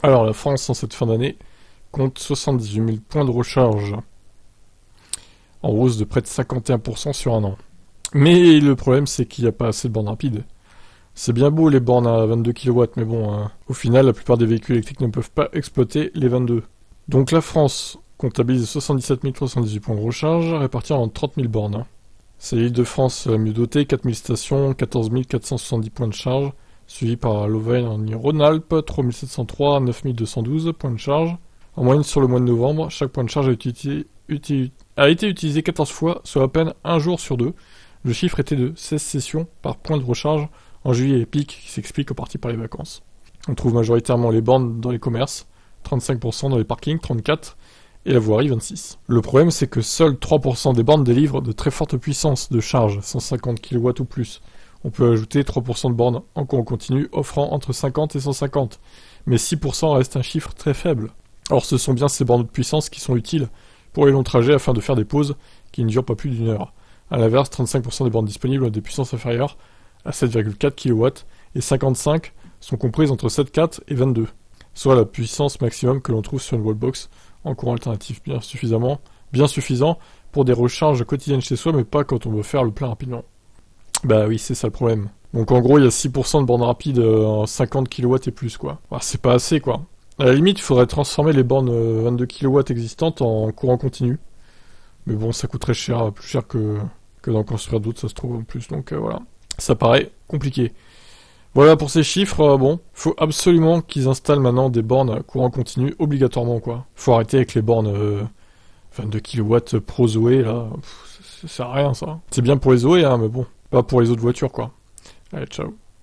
Alors la France, en cette fin d'année, compte 78 000 points de recharge, en hausse de près de 51% sur un an. Mais le problème, c'est qu'il n'y a pas assez de bornes rapides. C'est bien beau les bornes à 22 kW, mais bon, au final, la plupart des véhicules électriques ne peuvent pas exploiter les 22. Donc la France comptabilise 77 318 points de recharge, répartis en 30 000 bornes. C'est l'Île-de-France la mieux dotée, 4 000 stations, 14 470 points de charge, suivi par l'Auvergne-Rhône-Alpes, 3 703, 9 212 points de charge. En moyenne, sur le mois de novembre, chaque point de charge a été utilisé 14 fois, soit à peine un jour sur deux. Le chiffre était de 16 sessions par point de recharge en juillet, et pic qui s'explique en partie par les vacances. On trouve majoritairement les bornes dans les commerces, 35% dans les parkings, 34%, et la voirie, 26%. Le problème, c'est que seuls 3% des bornes délivrent de très fortes puissances de charge, 150 kW ou plus. On peut ajouter 3% de bornes en courant continu offrant entre 50 et 150, mais 6% reste un chiffre très faible. Or, ce sont bien ces bornes de puissance qui sont utiles pour les longs trajets afin de faire des pauses qui ne durent pas plus d'une heure. A l'inverse, 35% des bornes disponibles ont des puissances inférieures à 7,4 kW et 55 sont comprises entre 7,4 et 22, soit la puissance maximum que l'on trouve sur une wallbox en courant alternatif bien suffisant pour des recharges quotidiennes chez soi, mais pas quand on veut faire le plein rapidement. Bah oui, c'est ça le problème. Donc en gros, il y a 6% de bornes rapides en 50 kW et plus, quoi. Bah, c'est pas assez, quoi. À la limite, il faudrait transformer les bornes 22 kW existantes en courant continu. Mais bon, ça coûterait cher, plus cher que d'en construire d'autres, ça se trouve en plus. Donc voilà, ça paraît compliqué. Voilà pour ces chiffres, bon, faut absolument qu'ils installent maintenant des bornes courant continu, obligatoirement, quoi. Faut arrêter avec les bornes 22 kW Pro Zoé, là, ça sert à rien, ça. C'est bien pour les Zoé, hein, mais bon, pas pour les autres voitures, quoi. Allez, ciao.